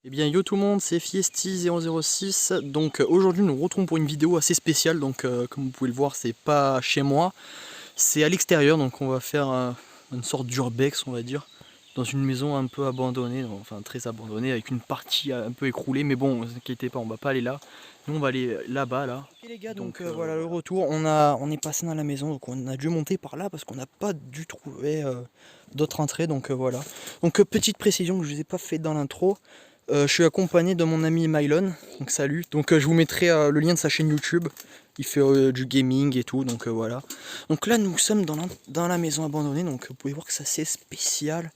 Eh bien yo tout le monde, c'est Fiesti006, donc aujourd'hui nous nous retrouvons pour une vidéo assez spéciale, donc comme vous pouvez le voir c'est pas chez moi, c'est à l'extérieur, donc on va faire une sorte d'urbex on va dire, dans une maison un peu abandonnée, enfin très abandonnée, avec une partie un peu écroulée, mais bon, ne vous inquiétez pas, on va pas aller là, nous on va aller là-bas là. Et les gars, donc voilà le retour, on est passé dans la maison, donc on a dû monter par là parce qu'on n'a pas dû trouver d'autres entrées, donc voilà. Donc petite précision que je vous ai pas fait dans l'intro. Je suis accompagné de mon ami Mylon, donc salut. Donc je vous mettrai le lien de sa chaîne YouTube. Il fait du gaming et tout, donc voilà. Donc là nous sommes dans la maison abandonnée, donc vous pouvez voir que c'est assez spécial.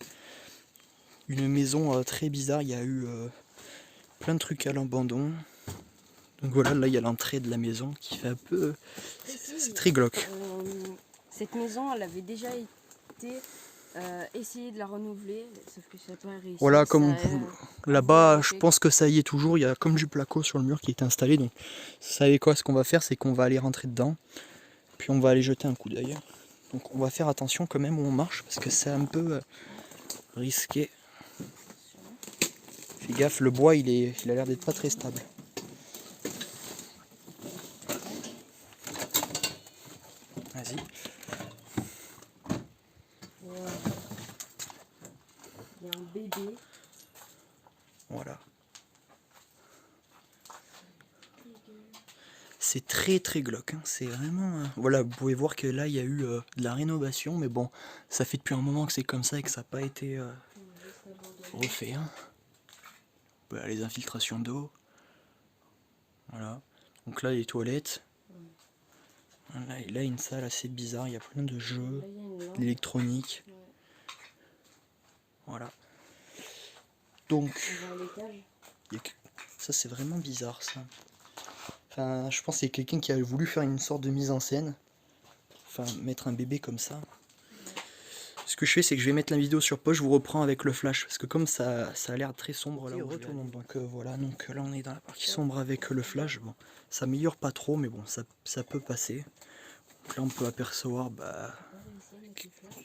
Une maison très bizarre, il y a eu plein de trucs à l'abandon. Donc voilà, là il y a l'entrée de la maison qui fait un peu... C'est très glauque. Cette maison, elle avait déjà été essayé de la renouveler, sauf que ça n'a pas réussi. Voilà, comme là-bas, je pense que ça y est toujours, il y a comme du placo sur le mur qui est installé, donc vous savez quoi, ce qu'on va faire, c'est qu'on va aller rentrer dedans, puis on va aller jeter un coup d'œil. Donc on va faire attention quand même où on marche, parce que c'est un peu risqué. Fais gaffe, le bois il a l'air d'être pas très stable. Vas-y. Ouais. Il y a un bébé. Voilà. C'est très très glauque, hein. C'est vraiment... Voilà, vous pouvez voir que là il y a eu de la rénovation, mais bon, ça fait depuis un moment que c'est comme ça et que ça n'a pas été refait. Hein. Voilà, les infiltrations d'eau. Voilà. Donc là les toilettes. Voilà, et là une salle assez bizarre, il y a plein de jeux, d'électronique. Ouais. Voilà. Donc... Ça c'est vraiment bizarre ça. Enfin, je pense que c'est quelqu'un qui a voulu faire une sorte de mise en scène. Enfin, mettre un bébé comme ça. Ce que je fais, c'est que je vais mettre la vidéo sur pause, je vous reprends avec le flash. Parce que comme ça a l'air très sombre là. Donc voilà, donc là on est dans la partie sombre avec le flash. Bon, ça améliore pas trop, mais bon, ça peut passer. Donc là on peut apercevoir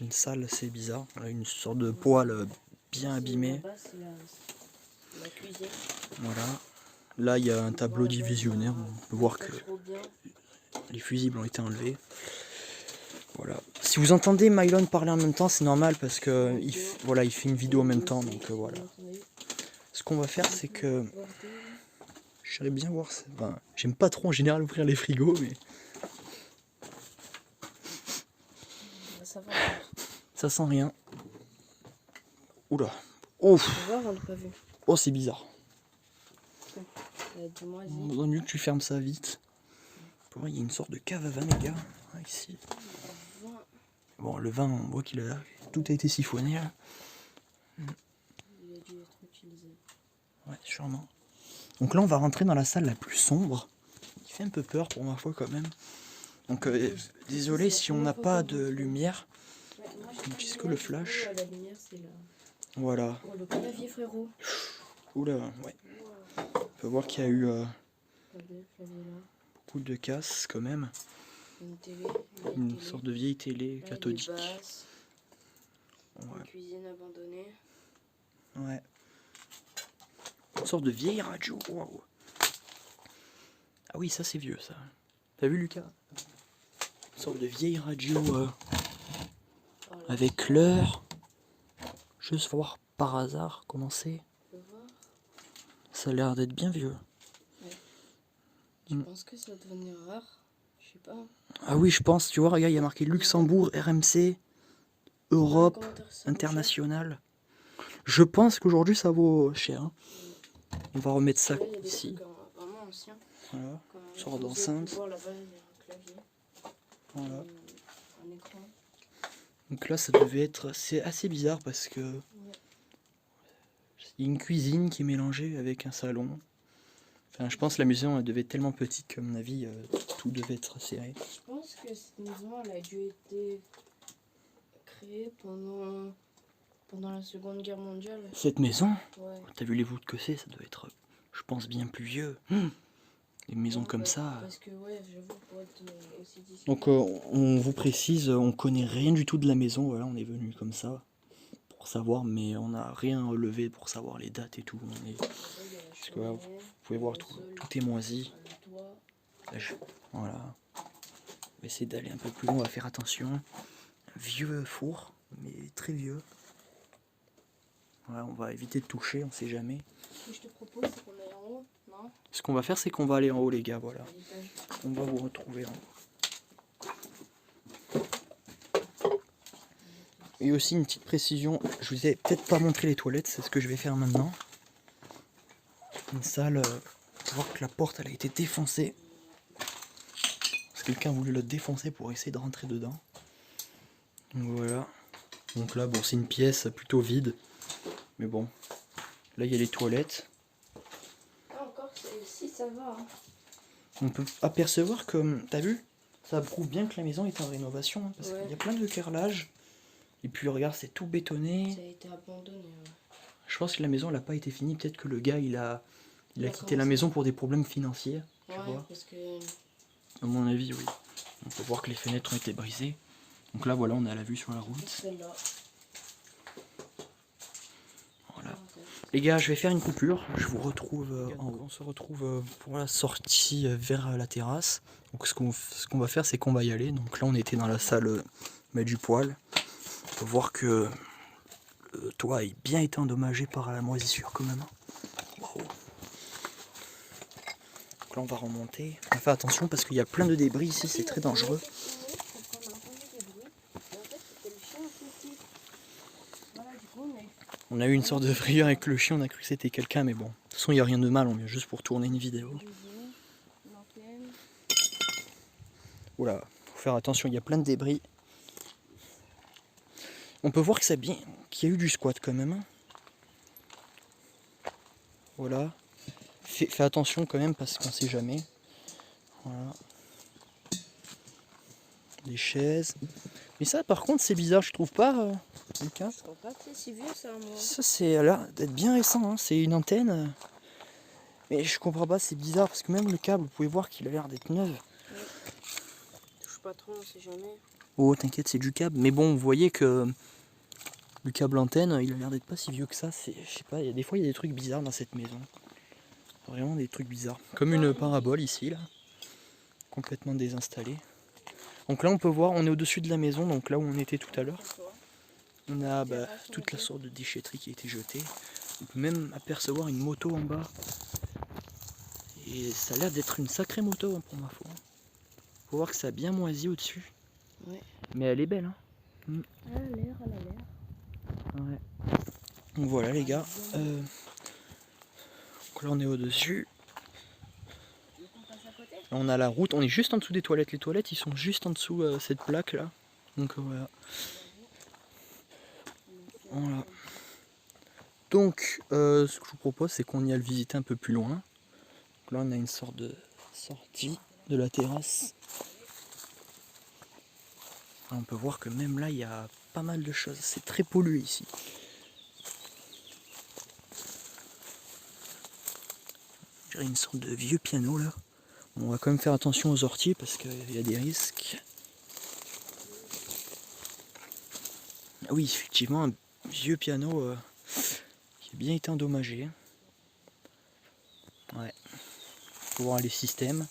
une salle assez bizarre. Là, une sorte de poêle bien abîmé. Voilà. Là il y a un tableau divisionnaire. On peut voir que les fusibles ont été enlevés. Voilà. Si vous entendez Mylon parler en même temps, c'est normal parce que voilà, il fait une vidéo en même temps. Donc voilà. Ce qu'on va faire, c'est que j'aimerais bien voir. Enfin, j'aime pas trop en général ouvrir les frigos, mais ça sent rien. Oula. Oh. Oh, c'est bizarre. Vaut mieux que tu fermes ça vite. Pour moi, il y a une sorte de cave à vin, les gars. Ah, ici. Bon, le vin, on voit qu'il a tout a été siphonné. Là. Il a dû être utilisé. Ouais, sûrement. Donc là, on va rentrer dans la salle la plus sombre. Qui fait un peu peur pour ma foi quand même. Donc désolé si on n'a pas de lumière. On utilise que le flash. Voilà. Oh, le clavier, frérot. Oula, ouais. On peut voir qu'il y a eu beaucoup de casse quand même. Une sorte de vieille télé cathodique. Une cuisine abandonnée. Ouais. Une sorte de vieille radio. Waouh. Ah oui, ça c'est vieux ça. T'as vu Lucas? Une sorte de vieille radio avec l'heure. Juste voir par hasard comment c'est. Ça a l'air d'être bien vieux. Ouais. Je pense que ça va devenir rare. Je sais pas. Ah oui, je pense, tu vois, regarde, il y a marqué Luxembourg, RMC, Europe, International. Je pense qu'aujourd'hui ça vaut cher. Hein. On va remettre ça ici. Voilà, sorte d'enceinte. Voilà. Donc là ça devait être... C'est assez bizarre parce que... Il y a une cuisine qui est mélangée avec un salon. Enfin, je pense que la maison elle devait être tellement petite qu'à mon avis tout devait être serré. Je pense que cette maison elle a dû être créée pendant la Seconde Guerre mondiale. Cette maison? Ouais. T'as vu les voûtes que c'est? Ça doit être, je pense, bien plus vieux. Des maisons comme ça. Parce que ouais, j'avoue, pour être aussi discret. Donc on vous précise, on connaît rien du tout de la maison. Voilà, on est venu comme ça pour pour savoir, mais on n'a rien relevé pour savoir les dates et tout. Parce que là, vous pouvez voir, tout est moisi. Voilà. On va essayer d'aller un peu plus loin, on va faire attention. Un vieux four, mais très vieux. Voilà, on va éviter de toucher, on sait jamais. Ce que je te propose, c'est qu'on aille en haut, non? Ce qu'on va faire, c'est qu'on va aller en haut, les gars, voilà. On va vous retrouver en haut. Et aussi une petite précision, je vous ai peut-être pas montré les toilettes, c'est ce que je vais faire maintenant. Une salle, on voir que la porte elle a été défoncée. Parce que quelqu'un a voulu la défoncer pour essayer de rentrer dedans. Donc voilà. Donc là, bon, c'est une pièce plutôt vide. Mais bon, là il y a les toilettes. Ah, encore, si ça va. Hein. On peut apercevoir que, t'as vu, ça prouve bien que la maison est en rénovation. Hein, parce qu'il y a plein de carrelage. Et puis regarde, c'est tout bétonné. Ça a été abandonné. Ouais. Je pense que la maison n'a pas été finie. Peut-être que le gars il a quitté la maison pour des problèmes financiers. Tu vois, parce que... à mon avis, oui. On peut voir que les fenêtres ont été brisées. Donc là, voilà, on a la vue sur la route. Celle-là. Voilà. Les gars, je vais faire une coupure. Je vous retrouve en haut. On se retrouve pour la sortie vers la terrasse. Donc ce qu'on va faire, c'est qu'on va y aller. Donc là, on était dans la salle du poêle. On peut voir que le toit a bien été endommagé par la moisissure quand même. Wow. Donc là, on va remonter. On va faire attention parce qu'il y a plein de débris ici, c'est très dangereux. On a eu une sorte de frayeur avec le chien, on a cru que c'était quelqu'un, mais bon. De toute façon, il n'y a rien de mal, on vient juste pour tourner une vidéo. Oula, faut faire attention, il y a plein de débris. On peut voir que qu'il y a eu du squat quand même. Hein. Voilà. Fais attention quand même parce qu'on sait jamais. Voilà. Les chaises. Mais ça par contre c'est bizarre, je trouve pas, Lucas. Je trouve pas que c'est si vieux ça, moi. Ça c'est là d'être bien récent, hein. C'est une antenne. Mais je comprends pas, c'est bizarre parce que même le câble, vous pouvez voir qu'il a l'air d'être neuf. Ouais. Touche pas trop, on sait jamais. Oh t'inquiète, c'est du câble. Mais bon, vous voyez que le câble antenne, il a l'air d'être pas si vieux que ça. Je sais pas, des fois il y a des trucs bizarres dans cette maison. Vraiment des trucs bizarres. Comme une parabole ici, là. Complètement désinstallée. Donc là on peut voir, on est au-dessus de la maison, donc là où on était tout à l'heure. On a toute la sorte de déchetterie qui a été jetée. On peut même apercevoir une moto en bas. Et ça a l'air d'être une sacrée moto hein, pour ma foi. Faut voir que ça a bien moisi au-dessus. Ouais. Mais elle est belle. Hein. Elle a l'air, elle a l'air. Ouais. Donc voilà les gars. Donc là on est au-dessus. On a la route, on est juste en dessous des toilettes. Les toilettes ils sont juste en dessous cette plaque là. Donc voilà. Voilà. Donc ce que je vous propose c'est qu'on y aille visiter un peu plus loin. Donc là on a une sorte de sortie de la terrasse. Là, on peut voir que même là il y a pas mal de choses. C'est très pollué ici. Je dirais une sorte de vieux piano là. On va quand même faire attention aux orties parce qu'il y a des risques. Ah oui, effectivement, un vieux piano qui a bien été endommagé. Ouais. Faut voir les systèmes.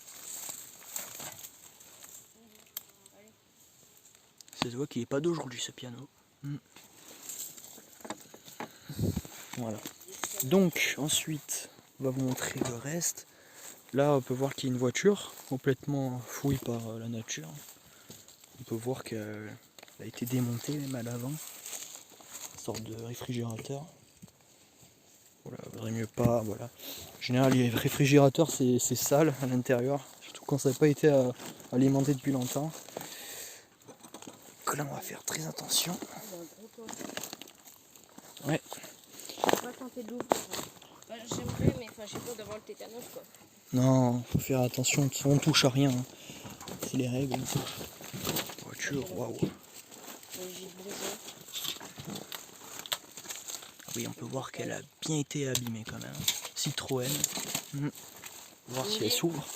Ça se voit qu'il n'est pas d'aujourd'hui ce piano. Voilà. Donc ensuite, on va vous montrer le reste. Là, on peut voir qu'il y a une voiture complètement fouillée par la nature. On peut voir qu'elle a été démontée même à l'avant. Une sorte de réfrigérateur. Voilà, vaudrait mieux pas. Voilà. En général, les réfrigérateurs, c'est sale à l'intérieur. Surtout quand ça n'a pas été alimenté depuis longtemps. Donc là, on va faire très attention. Ouais. Je vais pas tenter de l'ouvrir. J'aimerais, mais j'ai peur d'avoir le tétanos quoi. Non, faut faire attention, on touche à rien. Hein. C'est les règles. Voiture, waouh. Oui, on peut voir qu'elle a bien été abîmée quand même. Citroën. On va voir si elle s'ouvre.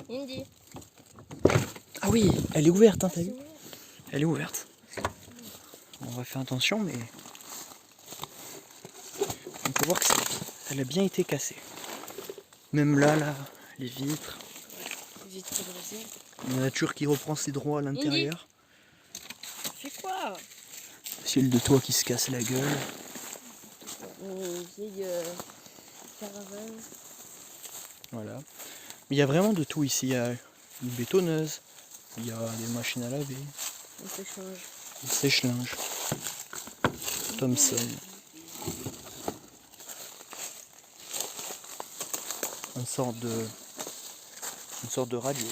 Indy. Ah oui, elle est ouverte, hein, t'as vu? Elle est ouverte. On va faire attention, mais voir que elle a bien été cassée. Même là, les vitres. Vitre brisée. La nature qui reprend ses droits à l'intérieur. Fais quoi? Ciel de toit qui se casse la gueule. Vieille caravane. Voilà. Mais il y a vraiment de tout ici. Il y a une bétonneuse. Il y a des machines à laver. On s'échange. Des sèche-linge. Thomson. Une sorte de radio.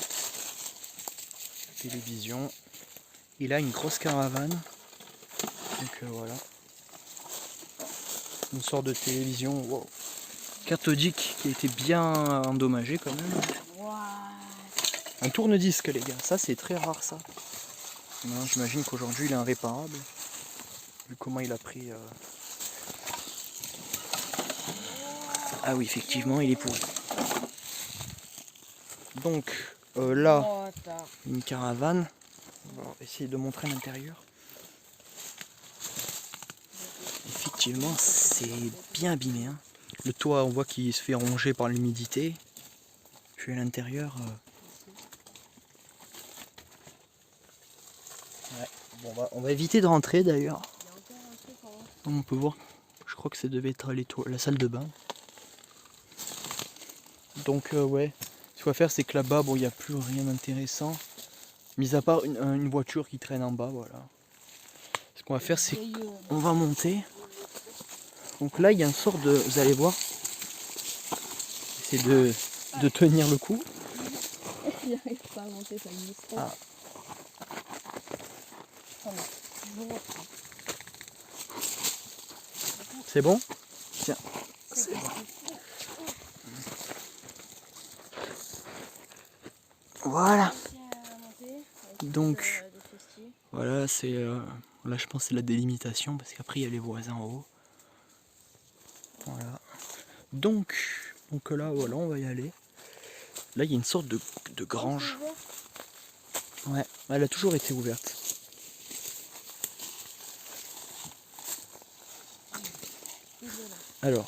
Télévision. Il a une grosse caravane. Donc voilà. Une sorte de télévision. Wow. Cathodique qui a été bien endommagée quand même. Wow. Un tourne-disque les gars, ça c'est très rare ça. J'imagine qu'aujourd'hui il est irréparable. Vu comment il a pris... Ah oui effectivement il est pourri. Donc là, une caravane. On va essayer de montrer l'intérieur. Effectivement c'est bien abîmé. Hein. Le toit on voit qu'il se fait ronger par l'humidité. Puis à l'intérieur... Ouais. Bon, on va éviter de rentrer d'ailleurs. Comme on peut voir, je crois que ça devait être la salle de bain. Donc ouais, ce qu'il faut faire c'est que là-bas, bon, il n'y a plus rien d'intéressant. Mis à part une voiture qui traîne en bas, voilà. Ce qu'on va faire c'est qu'on va monter. Donc là il y a une sorte de... Vous allez voir. C'est de tenir le coup. Il n'arrive pas à monter, ça glisse trop. Ah. C'est bon? Tiens. C'est bon. Voilà. Donc, voilà, c'est... là, je pense que c'est la délimitation, parce qu'après, il y a les voisins en haut. Voilà. Donc là, voilà, on va y aller. Là, il y a une sorte de grange. Ouais, elle a toujours été ouverte. Alors.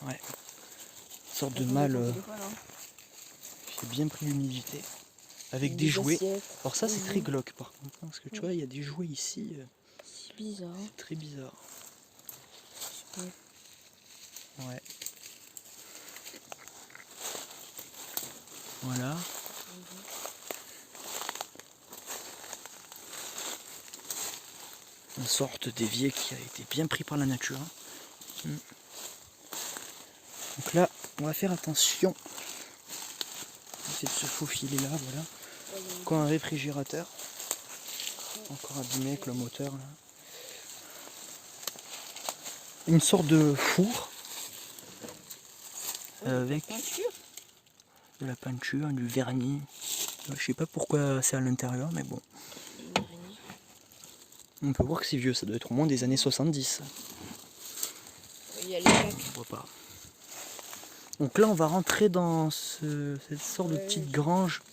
Ouais. Une sorte de malle. J'ai bien pris l'humidité. Avec des jouets. Alors ça, c'est très glauque par contre. Parce que tu vois, il y a des jouets ici. C'est bizarre. C'est très bizarre. Ouais. Voilà. Une sorte d'évier qui a été bien pris par la nature. Donc là, on va faire attention. On va essayer de se faufiler là, voilà. Encore un réfrigérateur. Encore abîmé avec le moteur là. Une sorte de four. Avec de la peinture, du vernis. Je sais pas pourquoi c'est à l'intérieur, mais bon. On peut voir que c'est vieux, ça doit être au moins des années 70. Il y a les plaques. On voit pas. Donc là on va rentrer dans cette sorte de petite grange.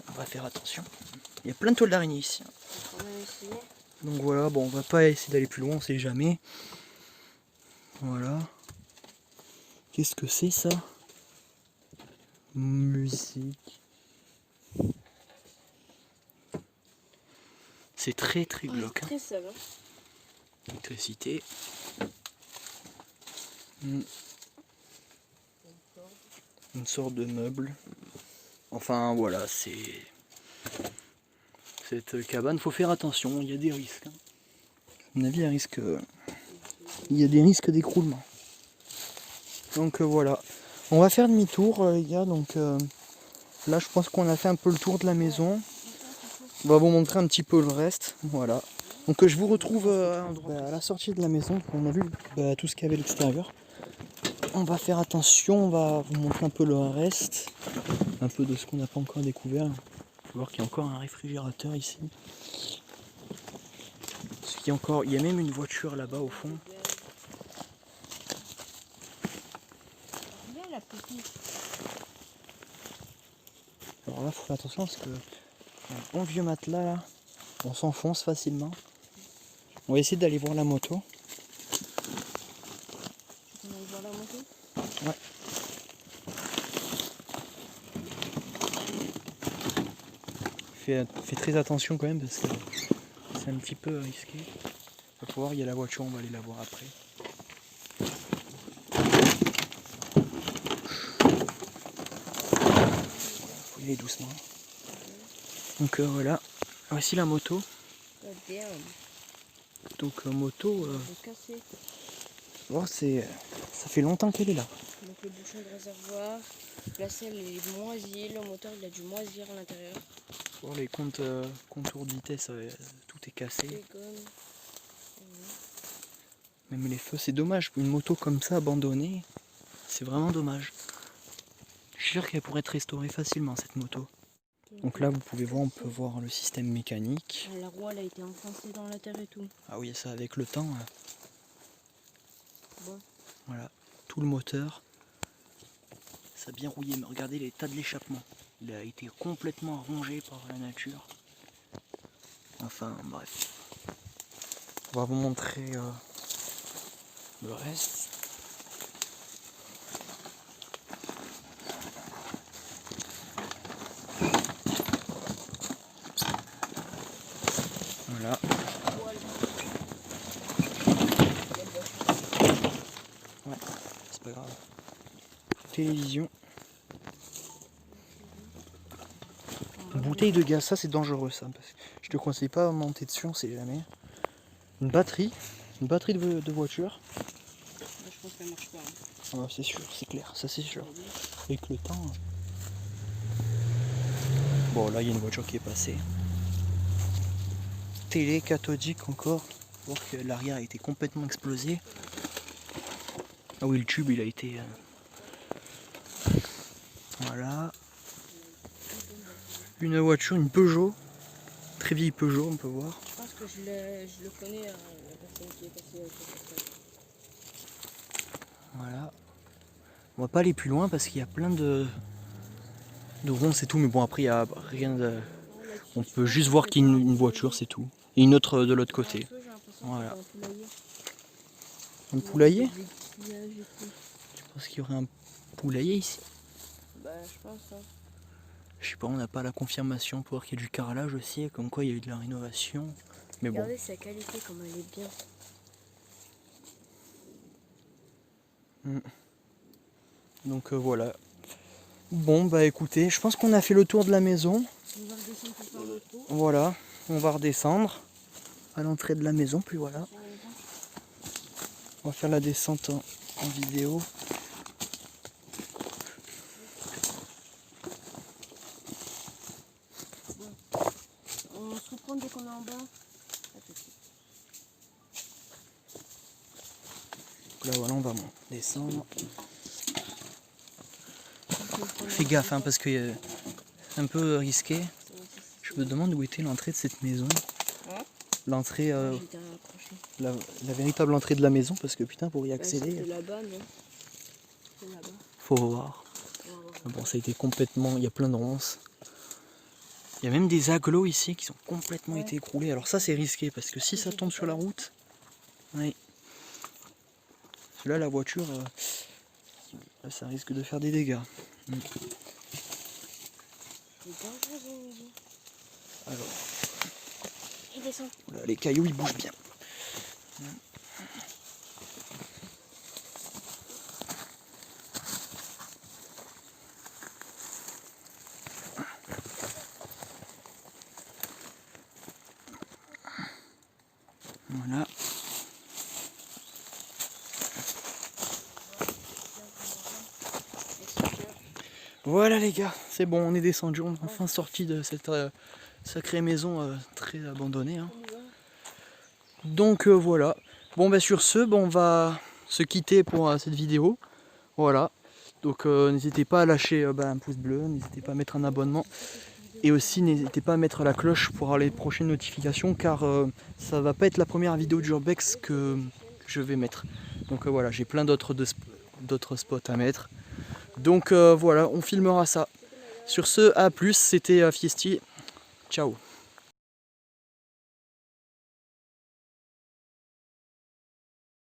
On va faire attention. Il y a plein de toiles d'araignée ici. Donc voilà, bon on va pas essayer d'aller plus loin, on sait jamais. Voilà. Qu'est-ce que c'est ça? Musique. C'est très glauque. Très sale. Électricité. Une sorte de meuble. Enfin voilà, c'est... Cette cabane, faut faire attention, il y a des risques. À mon avis, il y a des risques d'écroulement. Donc voilà. On va faire demi-tour les gars, donc là je pense qu'on a fait un peu le tour de la maison. On va vous montrer un petit peu le reste, voilà. Donc je vous retrouve à la sortie de la maison, on a vu tout ce qu'il y avait à l'extérieur. On va faire attention, on va vous montrer un peu le reste, un peu de ce qu'on n'a pas encore découvert. On peut voir qu'il y a encore un réfrigérateur ici. Il y a même une voiture là-bas au fond. Alors là, il faut faire attention parce que y a un bon vieux matelas là. On s'enfonce facilement. On va essayer d'aller voir la moto. On va voir la moto. Ouais. Fais très attention quand même parce que c'est un petit peu risqué. On va pouvoir, il y a la voiture, on va aller la voir après. Faut y aller doucement. Donc voilà, voici la moto. Donc moto, oh, ça fait longtemps qu'elle est là. Donc le bouchon de réservoir, la selle est moisie, le moteur il a dû moisir à l'intérieur. Oh, les contours de vitesse, tout est cassé. Les gommes. Même les feux, c'est dommage. Une moto comme ça abandonnée, c'est vraiment dommage. Je suis sûr qu'elle pourrait être restaurée facilement cette moto. Donc là vous pouvez voir, on peut voir le système mécanique. La roue elle a été enfoncée dans la terre et tout. Ah oui, ça avec le temps. Bon. Voilà, tout le moteur. Ça a bien rouillé, mais regardez l'état de l'échappement. Il a été complètement rongé par la nature. Enfin bref. On va vous montrer le reste. Voilà. Ouais, c'est pas grave. Télévision. Bouteille de gaz, ça c'est dangereux ça. Parce que je te conseille pas de monter dessus, on sait jamais. Une batterie de voiture. Je pense qu'elle marche pas. Ah, c'est sûr, c'est clair, ça c'est sûr. Avec le temps. Bon là il y a une voiture qui est passée. Télé cathodique encore. On voit que l'arrière a été complètement explosé. Ah oui, le tube il a été... Voilà. Une voiture, une Peugeot. Très vieille Peugeot, on peut voir. Je pense que je le connais, la personne qui est passée avec le. Voilà. On va pas aller plus loin parce qu'il y a plein de ronces et tout. Mais bon, après il n'y a rien de... On peut juste voir qu'il y a une voiture, c'est tout. Et une autre de l'autre côté. Voilà. Un poulailler? Tu penses qu'il y aurait un poulailler ici? Bah je pense. Hein. Je sais pas, on n'a pas la confirmation pour voir qu'il y a du carrelage aussi, comme quoi il y a eu de la rénovation. Mais regardez bon. sa qualité, comme elle est bien. Donc voilà. Bon bah écoutez, je pense qu'on a fait le tour de la maison. On va redescendre pour faire le tour. Voilà, on va redescendre à l'entrée de la maison, puis voilà. On va faire la descente en vidéo. On se reprend dès qu'on est en bas. Là voilà, on va descendre. Fais gaffe hein, parce que c'est un peu risqué. Je me demande où était l'entrée de cette maison. L'entrée, la véritable entrée de la maison, parce que putain pour y accéder. Là-bas, non. C'est là-bas. Faut voir. Bon, ça a été complètement, il y a plein de ronces. Il y a même des agglos ici qui sont complètement été écroulés. Alors ça c'est risqué parce que si ça tombe sur la route, oui. Là la voiture, ça risque de faire des dégâts. Alors, il descend. Là, les cailloux ils bougent bien. Voilà. Voilà les gars, c'est bon, on est descendu, on est enfin sorti de cette sacrée maison très abandonnée. Hein. Donc voilà. Bon bah sur ce, on va se quitter pour cette vidéo. Voilà. Donc n'hésitez pas à lâcher un pouce bleu, n'hésitez pas à mettre un abonnement. Et aussi n'hésitez pas à mettre la cloche pour avoir les prochaines notifications car ça va pas être la première vidéo d'Urbex que je vais mettre. Donc voilà, j'ai plein d'autres spots à mettre. Donc voilà, on filmera ça. Sur ce, à plus, c'était Fiesti. Ciao.